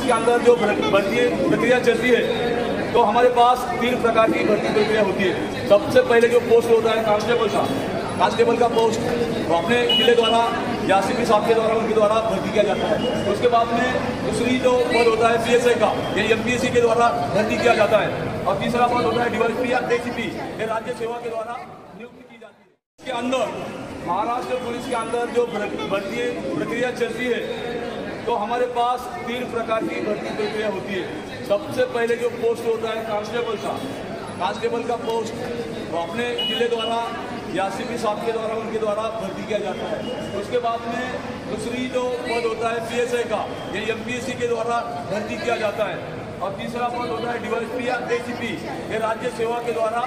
Police के अंदर जो भर्ती प्रक्रिया चलती है, तो हमारे पास 3 प्रकार की भर्ती प्रक्रिया होती है। सबसे पहले जो पोस्ट होता है कांस्टेबल का पोस्ट, तो अपने जिले द्वारा या सीपी साहब के द्वारा उनके द्वारा भर्ती किया जाता है। उसके बाद में दूसरी जो पद होता है पीएसआई का, ये एमपीएससी के द्वारा भर्ती किया जाता है। और तीसरा पद होता है डीवाईएसपी या एसीपी, ये राज्य सेवा के द्वारा नियुक्ति की जाती है। इसके अंदर महाराष्ट्र पुलिस के अंदर जो भर्ती प्रक्रिया चलती है, तो हमारे पास 3 प्रकार की भर्ती प्रक्रिया होती है। सबसे पहले जो पोस्ट होता है कांस्टेबल का पोस्ट, तो अपने जिले द्वारा या सीपी साहब के द्वारा उनके द्वारा भर्ती किया जाता है। उसके बाद में दूसरी जो पद होता है पीएसआई का, ये एमपीएससी के द्वारा भर्ती किया जाता है। और तीसरा पद होता है डीवाईएसपी या एसीपी, ये राज्य सेवा के द्वारा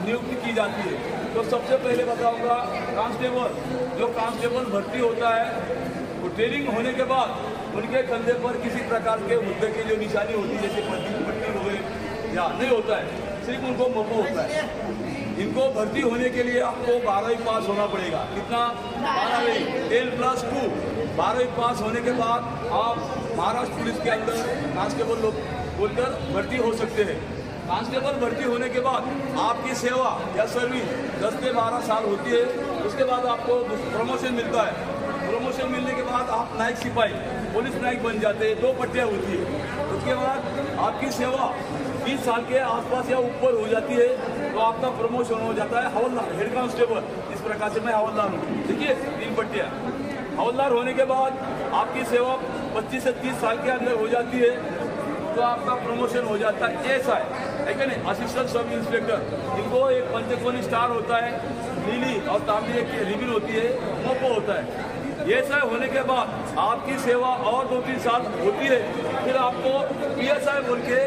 नियुक्ति की जाती है। तो सबसे पहले बताऊंगा कांस्टेबल भर्ती होता है, वो ट्रेनिंग होने के बाद उनके कंधे पर किसी प्रकार के मुद्दे की जो निशानी होती है, जैसे पट्टी हो गई या नहीं होता है, सिर्फ उनको मोको होता है। इनको भर्ती होने के लिए आपको 12वीं पास होना पड़ेगा। कितना? 12वीं, 10+2। 12वीं पास होने के बाद आप महाराष्ट्र पुलिस के अंदर कांस्टेबल लोग बोलकर भर्ती हो सकते हैं। कांस्टेबल भर्ती होने के बाद आपकी सेवा या सर्विस 10 से 12 साल होती है। उसके बाद आपको प्रमोशन मिलता है। प्रमोशन मिलने के बाद आप नायक सिपाही, पुलिस नायक बन जाते हैं। 2 पट्टियाँ होती है। उसके बाद आपकी सेवा 20 साल के आसपास या ऊपर हो जाती है, तो आपका प्रमोशन हो जाता है हवलदार, हेड कांस्टेबल। इस प्रकार से मैं हवलदार हूँ। देखिए 3 पट्टियाँ। हवलदार होने के बाद आपकी सेवा 25 से 30 साल के अंदर हो जाती है, तो आपका प्रमोशन हो जाता है एएसआई, है क्या नहीं, असिस्टेंट सब इंस्पेक्टर। इनको एक पंचकोनी स्टार होता है, नीली और तांबी एक रिबिन होती है, मोको होता है। एएसआई होने के बाद आपकी सेवा और 2-3 साल होती है, फिर आपको पीएसआई बोल के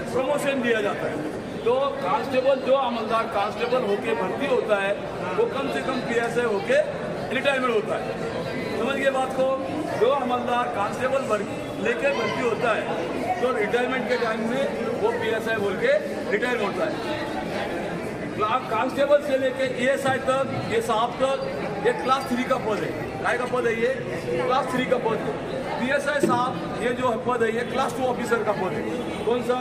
प्रमोशन दिया जाता है। तो कांस्टेबल जो अमलदार कांस्टेबल होके भर्ती होता है, वो कम से कम पीएसआई होके रिटायरमेंट होता है। समझिए बात को। जो अमलदार कांस्टेबल लेके भर्ती होता है, तो रिटायरमेंट के टाइम में वो पीएसआई बोल के रिटायर होता है। कांस्टेबल से लेके एएसआई तक, ये साहब तक, ये क्लास 3 का पद है। काय का पद है? ये क्लास 3 का पद है। पीएसआई साहब ये जो पद है, ये क्लास 2 ऑफिसर का पद है। कौन सा?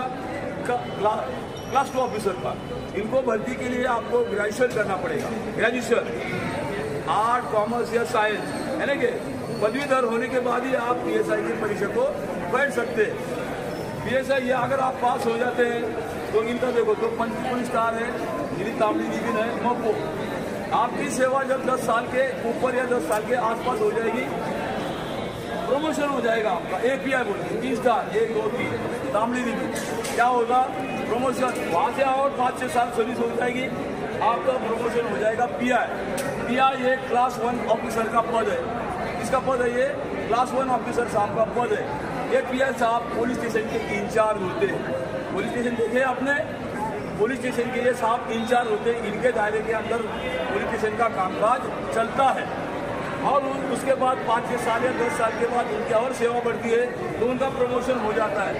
क्लास 2 ऑफिसर का। इनको भर्ती के लिए आपको ग्रेजुएशन करना पड़ेगा। ग्रेजुएशन आर्ट, कॉमर्स या साइंस, है ना कि पदवीधर होने के बाद ही आप पीएसआई की परीक्षा को बैठ सकते हैं। पीएसआई ये अगर आप पास हो जाते हैं, तो इनका देखो, तो पंचकोनी स्टार है, नीली तांबी रिबिन है, मोको। आपकी सेवा जब 10 साल के ऊपर या 10 साल के आसपास हो जाएगी, प्रमोशन हो जाएगा आपका। एपीआई बोलते 3 स्टार, 1, 2, 3 तांबी रिबिन। क्या होगा? प्रमोशन। वहाँ से और 5-6 साल सर्विस हो जाएगी, आपका प्रमोशन हो जाएगा पीआई ये क्लास 1 ऑफिसर का पद है। इसका पद है, ये क्लास 1 ऑफिसर साहब का पद है। ये पीआई साहब पुलिस स्टेशन के इंचार्ज होते हैं। पुलिस स्टेशन देखे आपने? पुलिस स्टेशन के ये साहब इंचार्ज होते हैं। इनके दायरे के अंदर पुलिस स्टेशन का कामकाज चलता है। और उसके बाद 5-6 साल या 10 साल के बाद उनकी और सेवा बढ़ती है, तो उनका प्रमोशन हो जाता है।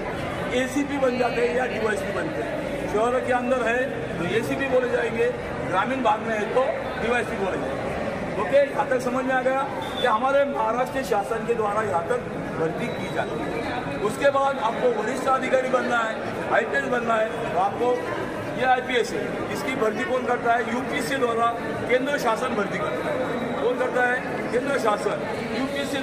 एसीपी बन जाते हैं या डीवाईएसपी बनते हैं। शहर के अंदर है तो एसीपी बोले जाएंगे, ग्रामीण भाग में है तो डीवाईएसपी बोले जाएंगे। ओके, यहाँ तक समझ में आ गया कि हमारे महाराष्ट्र शासन के द्वारा यहाँ तक भर्ती की जाती है। उसके बाद आपको वरिष्ठ अधिकारी बनना है, आईपीएस बनना है, तो आपको ये आईपीएस है। इसकी भर्ती कौन करता है? यूपीएससी द्वारा केंद्र शासन भर्ती करता है। कौन करता है? केंद्र शासन, यूपीएससी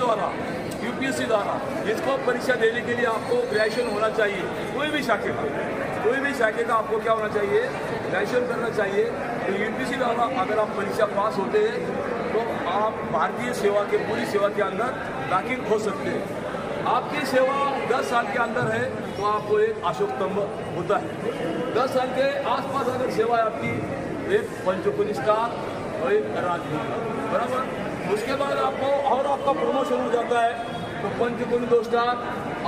द्वारा। इसको परीक्षा देने के लिए आपको ग्रेजुएशन होना चाहिए। कोई भी शाखे का आपको क्या होना चाहिए? ग्रेजुएशन करना चाहिए। तो यूपीएससी द्वारा अगर आप परीक्षा पास होते हैं, तो आप भारतीय सेवा के पूरी सेवा के अंदर दाखिल हो सकते हैं। आपकी सेवा 10 साल के अंदर है, तो आपको एक अशोक स्तंभ होता है। 10 साल के आसपास अगर सेवा है आपकी, एक पंचकोनी स्टार और एक राजमुद्रा, बराबर। उसके बाद आपको और आपका प्रमोशन हो जाता है, तो पंचकोनी 2 स्टार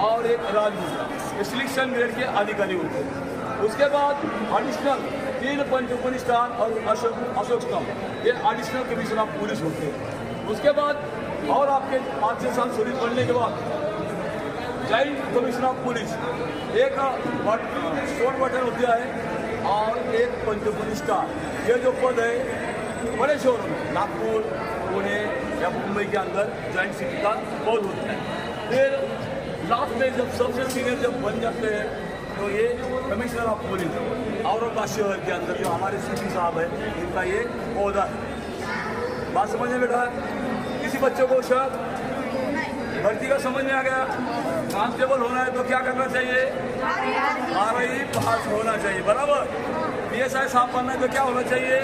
और एक राजमुद्रा, सिलेक्शन ग्रेड के अधिकारी होते हैं। उसके बाद एडिशनल 3 पंचकोनी स्टार और अशोक स्तंभ, ये एडिशनल कमिश्नर ऑफ पुलिस होते हैं। उसके बाद और आपके 5-6 साल सर्विस बढ़ने के बाद जॉइंट कमिश्नर ऑफ पुलिस, एक शॉर्ट बटन होता है और एक पंचकोनी स्टार। ये जो पद है बड़े शहरों में, नागपुर, पुणे या मुंबई के अंदर जॉइंट सिटी का पद होता है। फिर लास्ट में जब सबसे सीनियर जब बन जाते हैं तो ये कमिश्नर ऑफ पुलिस औरंगाबाद शहर के अंदर जो हमारे सीपी साहब है इनका ये ओहदा है। बात समझ में बेटा? किसी बच्चे को शर्त भर्ती का समझ में आ गया? कांस्टेबल होना है तो क्या करना चाहिए? RI पास होना चाहिए, बराबर। PSI साहब बनना है तो क्या होना चाहिए?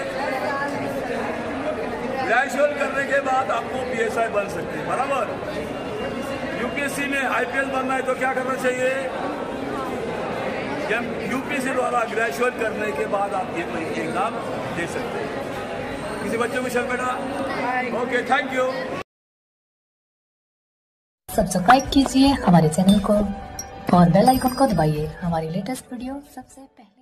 ग्रेजुएट करने के बाद आपको PSI बन सकते हैं, बराबर। UPSC में IPS बनना है तो क्या करना चाहिए? UPSC द्वारा ग्रेजुएट करने के बाद आप ये एग्जाम दे सकते हैं। किसी बच्चे को शर्त बेटा? Okay, thank you. सब्सक्राइब कीजिए हमारे चैनल को और बेल आइकन को दबाइए हमारी लेटेस्ट वीडियो सबसे पहले।